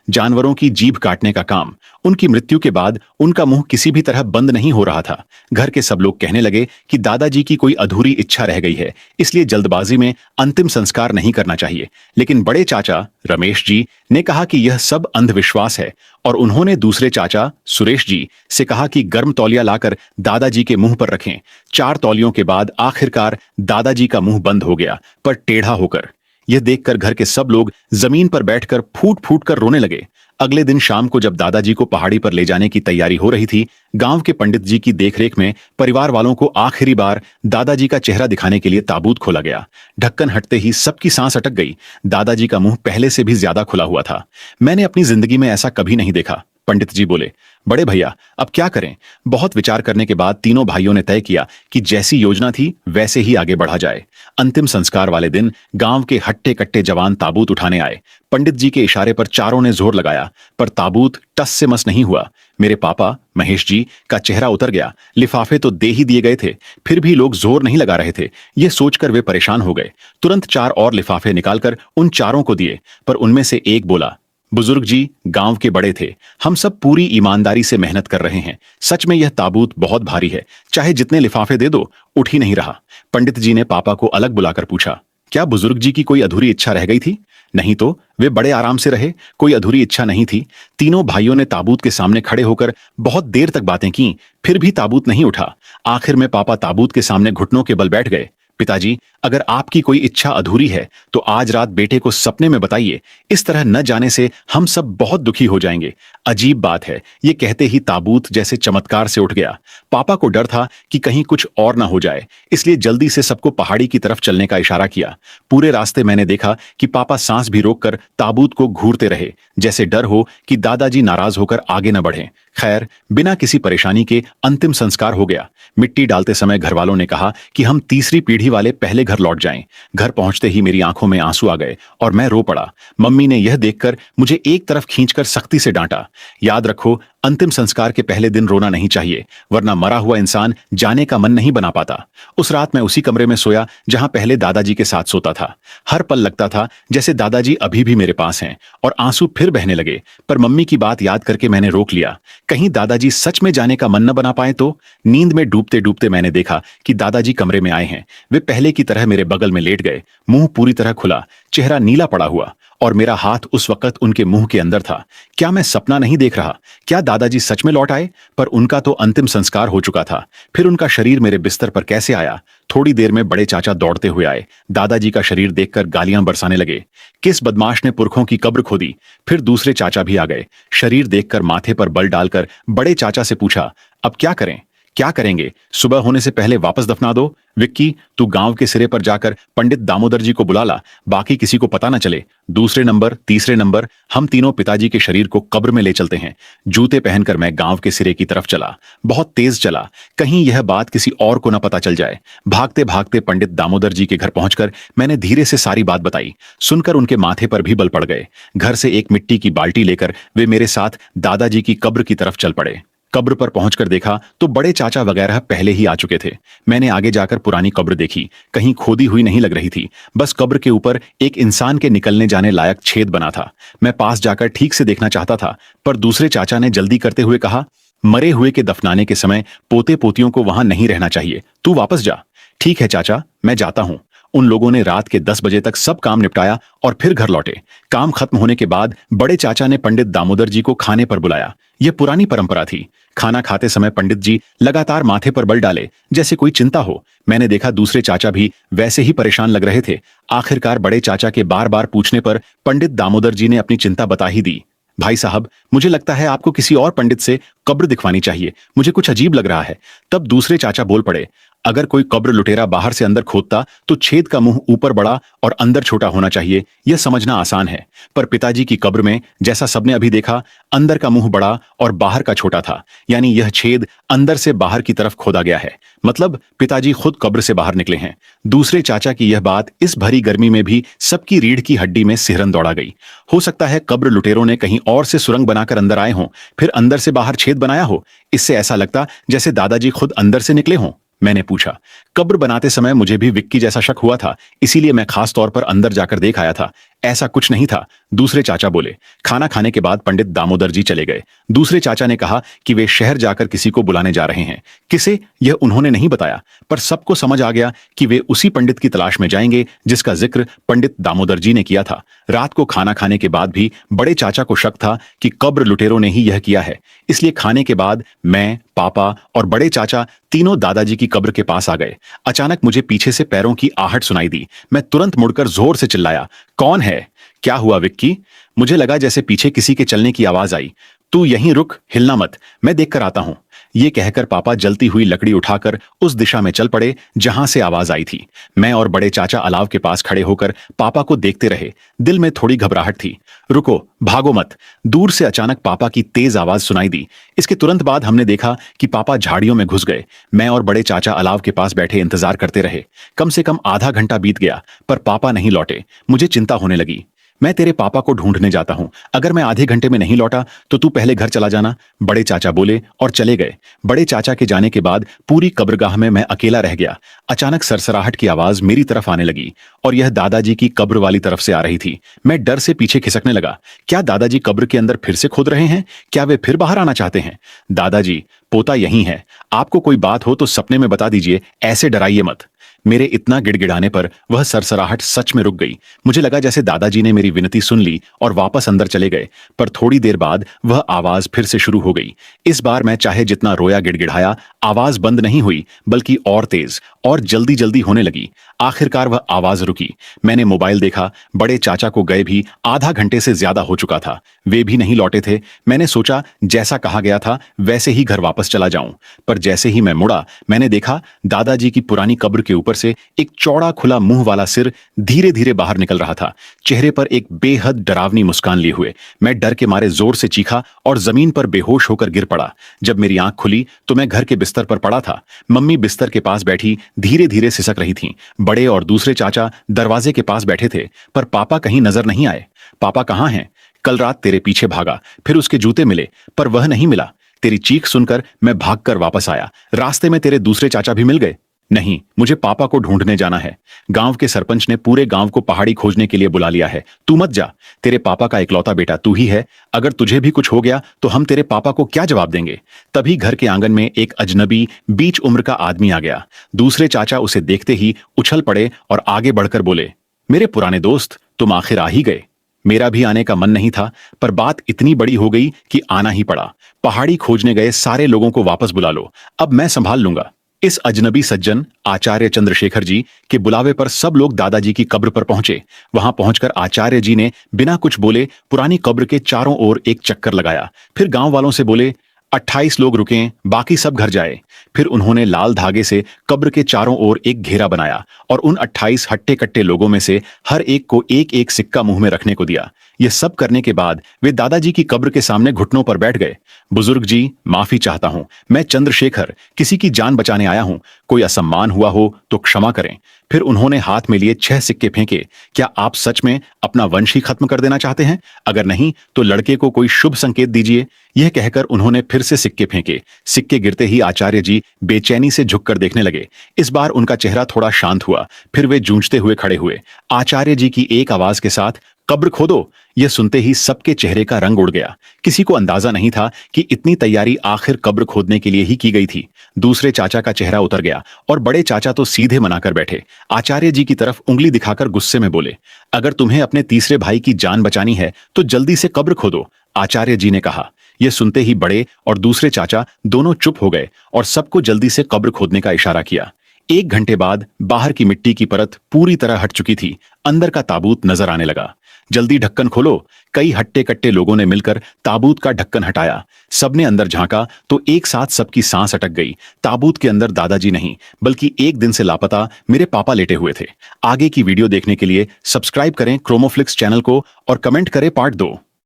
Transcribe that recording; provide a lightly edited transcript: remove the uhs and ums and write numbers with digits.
जानवरों की जीभ काटने का काम। उनकी मृत्यु के बाद उनका मुंह किसी भी तरह बंद नहीं हो रहा था। घर के सब लोग कहने लगे कि दादाजी की कोई अधूरी इच्छा रह गई है, इसलिए जल्दबाजी में अंतिम संस्कार नहीं करना चाहिए। लेकिन बड़े चाचा रमेश जी ने कहा कि यह सब अंधविश्वास है, और उन्होंने दूसरे चाचा सुरेश जी से कहा कि गर्म तौलिया लाकर दादाजी के मुंह पर रखें। 4 तौलियों के बाद आखिरकार दादाजी का मुंह बंद हो गया, पर टेढ़ा होकर। यह देखकर घर के सब लोग जमीन पर बैठकर फूट फूट कर रोने लगे। अगले दिन शाम को जब दादाजी को पहाड़ी पर ले जाने की तैयारी हो रही थी, गांव के पंडित जी की देखरेख में परिवार वालों को आखिरी बार दादाजी का चेहरा दिखाने के लिए ताबूत खोला गया। ढक्कन हटते ही सबकी सांस अटक गई। दादाजी का मुंह पहले से भी ज्यादा खुला हुआ था। मैंने अपनी जिंदगी में ऐसा कभी नहीं देखा। पंडित जी बोले, बड़े भैया अब क्या करें? बहुत विचार करने के बाद तीनों भाइयों ने तय किया कि जैसी योजना थी वैसे ही आगे बढ़ा जाए। अंतिम संस्कार वाले दिन गांव के हट्टे कट्टे जवान ताबूत उठाने आए। पंडित जी के इशारे पर चारों ने जोर लगाया, पर ताबूत टस से मस नहीं हुआ। मेरे पापा महेश जी का चेहरा उतर गया। लिफाफे तो दे ही दिए गए थे, फिर भी लोग जोर नहीं लगा रहे थे। यह सोचकर वे परेशान हो गए। तुरंत 4 और लिफाफे निकालकर उन चारों को दिए, पर उनमें से एक बोला, बुजुर्ग जी गांव के बड़े थे, हम सब पूरी ईमानदारी से मेहनत कर रहे हैं। सच में यह ताबूत बहुत भारी है, चाहे जितने लिफाफे दे दो उठ ही नहीं रहा। पंडित जी ने पापा को अलग बुलाकर पूछा, क्या बुजुर्ग जी की कोई अधूरी इच्छा रह गई थी? नहीं तो वे बड़े आराम से रहे, कोई अधूरी इच्छा नहीं थी। तीनों भाइयों ने ताबूत के सामने खड़े होकर बहुत देर तक बातें की, फिर भी ताबूत नहीं उठा। आखिर में पापा ताबूत के सामने घुटनों के बल बैठ गए। पिताजी, अगर आपकी कोई इच्छा अधूरी है तो आज रात बेटे को सपने में बताइए। इस तरह न जाने से हम सब बहुत दुखी हो जाएंगे। अजीब बात है, ये कहते ही ताबूत जैसे चमत्कार से उठ गया। पापा को डर था कि कहीं कुछ और ना हो जाए, इसलिए जल्दी से सबको पहाड़ी की तरफ चलने का इशारा किया। पूरे रास्ते मैंने देखा कि पापा सांस भी रोककर ताबूत को घूरते रहे, जैसे डर हो कि दादाजी नाराज होकर आगे न बढ़ें। खैर, बिना किसी परेशानी के अंतिम संस्कार हो गया। मिट्टी डालते समय घरवालों ने कहा कि हम तीसरी पीढ़ी वाले पहले घर लौट जाएं। घर पहुंचते ही मेरी आंखों में आंसू आ गए और मैं रो पड़ा। मम्मी ने यह देखकर मुझे एक तरफ खींचकर सख्ती से डांटा, याद रखो अंतिम संस्कार के पहले दिन रोना नहीं चाहिए, वरना मरा हुआ इंसान जाने का मन नहीं बना पाता। उस रात मैं उसी कमरे में सोया जहां पहले दादाजी के साथ सोता था। हर पल लगता था जैसे दादाजी अभी भी मेरे पास हैं, और आंसू फिर बहने लगे। पर मम्मी की बात याद करके मैंने रोक लिया, कहीं दादाजी सच में जाने का मन न बना पाए तो। नींद में डूबते डूबते मैंने देखा कि दादाजी कमरे में आए हैं। वे पहले की तरह मेरे बगल में लेट गए, मुंह पूरी तरह खुला, चेहरा नीला पड़ा हुआ, और मेरा हाथ उस वक्त उनके मुंह के अंदर था। क्या मैं सपना नहीं देख रहा? क्या दादाजी सच में लौट आए? पर उनका तो अंतिम संस्कार हो चुका था। फिर उनका शरीर मेरे बिस्तर पर कैसे आया? थोड़ी देर में बड़े चाचा दौड़ते हुए आए। दादाजी का शरीर देखकर गालियां बरसाने लगे, किस बदमाश ने पुरखों की कब्र खोदी। फिर दूसरे चाचा भी आ गए। शरीर देखकर माथे पर बल डालकर बड़े चाचा से पूछा, अब क्या करें? क्या करेंगे? सुबह होने से पहले वापस दफना दो। विक्की, तू गांव के सिरे पर जाकर पंडित दामोदर जी को बुला ला, बाकी किसी को पता न चले। दूसरे नंबर, तीसरे नंबर, हम तीनों पिताजी के शरीर को कब्र में ले चलते हैं। जूते पहनकर मैं गांव के सिरे की तरफ चला, बहुत तेज चला, कहीं यह बात किसी और को न पता चल जाए। भागते भागते पंडित दामोदर जी के घर पहुंचकर मैंने धीरे से सारी बात बताई। सुनकर उनके माथे पर भी बल पड़ गए। घर से एक मिट्टी की बाल्टी लेकर वे मेरे साथ दादाजी की कब्र की तरफ चल पड़े। कब्र पर पहुंचकर देखा तो बड़े चाचा वगैरह पहले ही आ चुके थे। मैंने आगे जाकर पुरानी कब्र देखी, कहीं खोदी हुई नहीं लग रही थी, बस कब्र के ऊपर एक इंसान के निकलने जाने लायक छेद बना था। मैं पास जाकर ठीक से देखना चाहता था, पर दूसरे चाचा ने जल्दी करते हुए कहा, मरे हुए के दफनाने के समय पोते पोतियों को वहां नहीं रहना चाहिए, तू वापस जा। ठीक है चाचा, मैं जाता हूं। उन लोगों ने रात के 10 बजे तक सब काम निपटाया और फिर घर लौटे। काम खत्म होने के बाद बड़े चाचा ने पंडित दामोदर जी को खाने पर बुलाया। यह पुरानी परंपरा थी। खाना खाते समय पंडित जी लगातार माथे पर बल डाले, जैसे कोई चिंता हो। मैंने देखा दूसरे चाचा भी वैसे ही परेशान लग रहे थे। आखिरकार बड़े चाचा के बार बार पूछने पर पंडित दामोदर जी ने अपनी चिंता बता ही दी। भाई साहब, मुझे लगता है आपको किसी और पंडित से कब्र दिखवानी चाहिए, मुझे कुछ अजीब लग रहा है। तब दूसरे चाचा बोल पड़े, अगर कोई कब्र लुटेरा बाहर से अंदर खोदता तो छेद का मुंह ऊपर बड़ा और अंदर छोटा होना चाहिए, यह समझना आसान है। पर पिताजी की कब्र में जैसा सबने अभी देखा, अंदर का मुंह बड़ा और बाहर का छोटा था, यानी यह छेद अंदर से बाहर की तरफ खोदा गया है। मतलब पिताजी खुद कब्र से बाहर निकले हैं। दूसरे चाचा की यह बात इस भरी गर्मी में भी सबकी रीढ़ की हड्डी में सिहरन दौड़ा गई। हो सकता है कब्र लुटेरों ने कहीं और से सुरंग बनाकर अंदर आए हों, फिर अंदर से बाहर छेद बनाया हो। इससे ऐसा लगता जैसे दादाजी खुद अंदर से निकले हों। मैंने पूछा, कब्र बनाते समय मुझे भी विक्की जैसा शक हुआ था, इसीलिए मैं खास तौर पर अंदर जाकर देख आया था। ऐसा कुछ नहीं था, दूसरे चाचा बोले। खाना खाने के बाद पंडित दामोदर जी चले गए। दूसरे चाचा ने कहा कि वे शहर जाकर किसी को बुलाने जा रहे हैं। किसे, यह उन्होंने नहीं बताया, पर सबको समझ आ गया कि वे उसी पंडित की तलाश में जाएंगे जिसका जिक्र पंडित दामोदर जी ने किया था। रात को खाना खाने के बाद भी बड़े चाचा को शक था कि कब्र लुटेरों ने ही यह किया है। इसलिए खाने के बाद मैं, पापा और बड़े चाचा तीनों दादाजी की कब्र के पास आ गए। अचानक मुझे पीछे से पैरों की आहट सुनाई दी। मैं तुरंत मुड़कर जोर से चिल्लाया, कौन है? क्या हुआ विक्की? मुझे लगा जैसे पीछे किसी के चलने की आवाज आई। तू यहीं रुक, हिलना मत, मैं देखकर आता हूं। ये कहकर पापा जलती हुई लकड़ी उठाकर उस दिशा में चल पड़े जहां से आवाज आई थी। मैं और बड़े चाचा अलाव के पास खड़े होकर पापा को देखते रहे। दिल में थोड़ी घबराहट थी। रुको, भागो मत। दूर से अचानक पापा की तेज आवाज सुनाई दी। इसके तुरंत बाद हमने देखा कि पापा झाड़ियों में घुस गए। मैं और बड़े चाचा अलाव के पास बैठे इंतजार करते रहे। कम से कम आधा घंटा बीत गया, पर पापा नहीं लौटे। मुझे चिंता होने लगी। मैं तेरे पापा को ढूंढने जाता हूं। अगर मैं आधे घंटे में नहीं लौटा तो तू पहले घर चला जाना, बड़े चाचा बोले और चले गए। बड़े चाचा के जाने के बाद पूरी कब्रगाह में मैं अकेला रह गया। अचानक सरसराहट की आवाज मेरी तरफ आने लगी और यह दादाजी की कब्र वाली तरफ से आ रही थी। मैं डर से पीछे खिसकने लगा। क्या दादाजी कब्र के अंदर फिर से खोद रहे हैं? क्या वे फिर बाहर आना चाहते हैं? दादाजी, पोता यहीं है। आपको कोई बात हो तो सपने में बता दीजिए, ऐसे डराइए मत। मेरे इतना गिड़गिड़ाने पर वह सरसराहट सच में रुक गई। मुझे लगा जैसे दादाजी ने मेरी विनती सुन ली और वापस अंदर चले गए। पर थोड़ी देर बाद वह आवाज फिर से शुरू हो गई। इस बार मैं चाहे जितना रोया गिड़गिड़ाया, आवाज बंद नहीं हुई, बल्कि और तेज और जल्दी जल्दी होने लगी। आखिरकार वह आवाज रुकी। मैंने मोबाइल देखा। बड़े चाचा को गए भी आधा घंटे से ज्यादा हो चुका था। वे भी नहीं लौटे थे। मैंने सोचा जैसा कहा गया था वैसे ही घर वापस चला जाऊं। पर जैसे ही मैं मुड़ा, मैंने देखा दादाजी की पुरानी कब्र के ऊपर से एक चौड़ा खुला मुंह वाला सिर धीरे धीरे बाहर निकल रहा था, चेहरे पर एक बेहद डरावनी मुस्कान लिए हुए। मैं डर के मारे जोर से चीखा और जमीन पर बेहोश होकर गिर पड़ा। जब मेरी आंख खुली तो मैं घर के बिस्तर पर पड़ा था। मम्मी बिस्तर के पास बैठी धीरे धीरे सिसक रही थीं। बड़े और दूसरे चाचा दरवाजे के पास बैठे थे, पर पापा कहीं नजर नहीं आए। पापा कहाँ हैं? कल रात तेरे पीछे भागा, फिर उसके जूते मिले, पर वह नहीं मिला। तेरी चीख सुनकर मैं भागकर वापस आया। रास्ते में तेरे दूसरे चाचा भी मिल गए। नहीं, मुझे पापा को ढूंढने जाना है। गांव के सरपंच ने पूरे गांव को पहाड़ी खोजने के लिए बुला लिया है। तू मत जा। तेरे पापा का इकलौता बेटा तू ही है। अगर तुझे भी कुछ हो गया तो हम तेरे पापा को क्या जवाब देंगे? तभी घर के आंगन में एक अजनबी बीच उम्र का आदमी आ गया। दूसरे चाचा उसे देखते ही उछल पड़े और आगे बढ़कर बोले, मेरे पुराने दोस्त, तुम आखिर आ ही गए। मेरा भी आने का मन नहीं था, पर बात इतनी बड़ी हो गई कि आना ही पड़ा। पहाड़ी खोजने गए सारे लोगों को वापस बुला लो, अब मैं संभाल लूंगा। इस अजनबी सज्जन आचार्य चंद्रशेखर जी के बुलावे पर सब लोग दादाजी की कब्र पर पहुंचे। वहां पहुंचकर आचार्य जी ने बिना कुछ बोले पुरानी कब्र के चारों ओर एक चक्कर लगाया। फिर गांव वालों से बोले, 28 लोग रुकें, बाकी सब घर जाए। फिर उन्होंने लाल धागे से कब्र के चारों ओर एक घेरा बनाया और उन 28 हट्टे कट्टे लोगों में से हर एक को एक एक सिक्का मुंह में रखने को दिया। यह सब करने के बाद वे दादाजी की कब्र के सामने घुटनों पर बैठ गए। बुजुर्ग जी, माफी चाहता हूं, मैं चंद्रशेखर किसी की जान बचाने आया हूं। कोई असम्मान हुआ हो तो क्षमा करें। फिर उन्होंने हाथ में लिए 6 सिक्के फेंके। क्या आप सच में अपना वंश ही खत्म कर देना चाहते हैं? अगर नहीं तो लड़के को कोई शुभ संकेत दीजिए। यह कहकर उन्होंने फिर से सिक्के फेंके। सिक्के गिरते ही आचार्य जी बेचैनी से झुककर देखने लगे। इस बार उनका चेहरा थोड़ा शांत हुआ। फिर वे जूझते हुए खड़े हुए। आचार्य जी की एक आवाज के साथ, कब्र खोदो। यह सुनते ही सबके चेहरे का रंग उड़ गया। किसी को अंदाजा नहीं था कि इतनी तैयारी आखिर कब्र खोदने के लिए ही की गई थी। दूसरे चाचा का चेहरा उतर गया और बड़े चाचा तो सीधे मना कर बैठे। आचार्य जी की तरफ उंगली दिखाकर गुस्से में बोले, अगर तुम्हें अपने तीसरे भाई की जान बचानी है तो जल्दी से कब्र खोदो, आचार्य जी ने कहा। यह सुनते ही बड़े और दूसरे चाचा दोनों चुप हो गए और सबको जल्दी से कब्र खोदने का इशारा किया। 1 घंटे बाद बाहर की मिट्टी की परत पूरी तरह हट चुकी थी। अंदर का ताबूत नजर आने लगा। जल्दी ढक्कन खोलो। कई हट्टे कट्टे लोगों ने मिलकर ताबूत का ढक्कन हटाया। सबने अंदर झांका तो एक साथ सबकी सांस अटक गई। ताबूत के अंदर दादाजी नहीं, बल्कि 1 दिन से लापता मेरे पापा लेटे हुए थे। आगे की वीडियो देखने के लिए सब्सक्राइब करें क्रोमोफ्लिक्स चैनल को और कमेंट करें पार्ट 2।